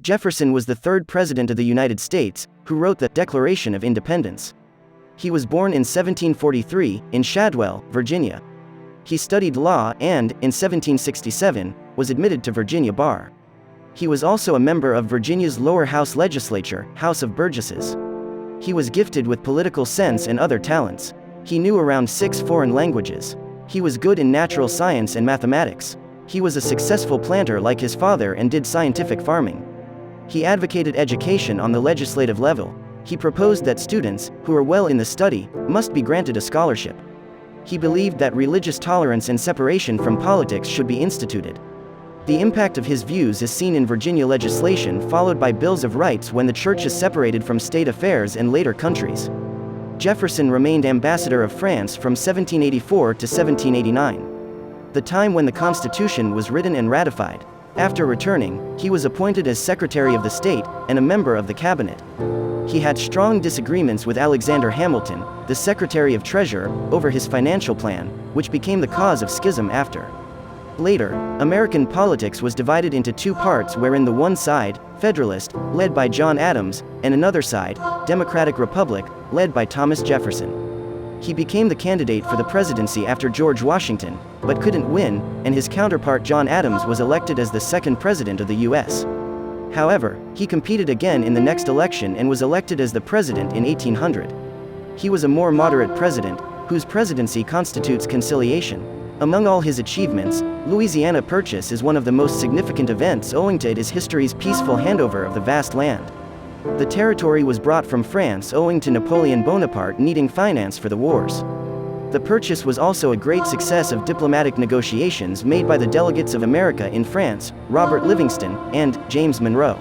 Jefferson was the third president of the United States who wrote the Declaration of Independence. He was born in 1743 in Shadwell, Virginia. He studied law and, in 1767, was admitted to Virginia bar. He was also a member of Virginia's lower house legislature, House of Burgesses. He was gifted with political sense and other talents. He knew around 6 foreign languages. He was good in natural science and mathematics. He was a successful planter like his father and did scientific farming. He advocated education on the legislative level. He proposed that students, who are well in the study, must be granted a scholarship. He believed that religious tolerance and separation from politics should be instituted. The impact of his views is seen in Virginia legislation followed by bills of rights when the church is separated from state affairs and later countries. Jefferson remained ambassador of France from 1784 to 1789, the time when the Constitution was written and ratified. After returning, he was appointed as Secretary of the State and a member of the cabinet. He had strong disagreements with Alexander Hamilton, the Secretary of Treasury, over his financial plan, which became the cause of schism after. Later, American politics was divided into two parts wherein the one side, Federalist, led by John Adams, and another side, Democratic Republic, led by Thomas Jefferson. He became the candidate for the presidency after George Washington, but couldn't win, and his counterpart John Adams was elected as the second president of the U.S. However, he competed again in the next election and was elected as the president in 1800. He was a more moderate president, whose presidency constitutes conciliation. Among all his achievements, Louisiana Purchase is one of the most significant events owing to its history's peaceful handover of the vast land. The territory was brought from France owing to Napoleon Bonaparte needing finance for the wars. The purchase was also a great success of diplomatic negotiations made by the delegates of America in France, Robert Livingston, and James Monroe.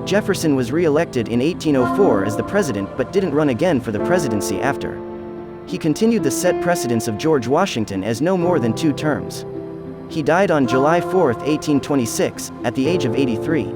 Jefferson was re-elected in 1804 as the president but didn't run again for the presidency after. He continued the set precedents of George Washington as no more than 2 terms. He died on July 4, 1826, at the age of 83.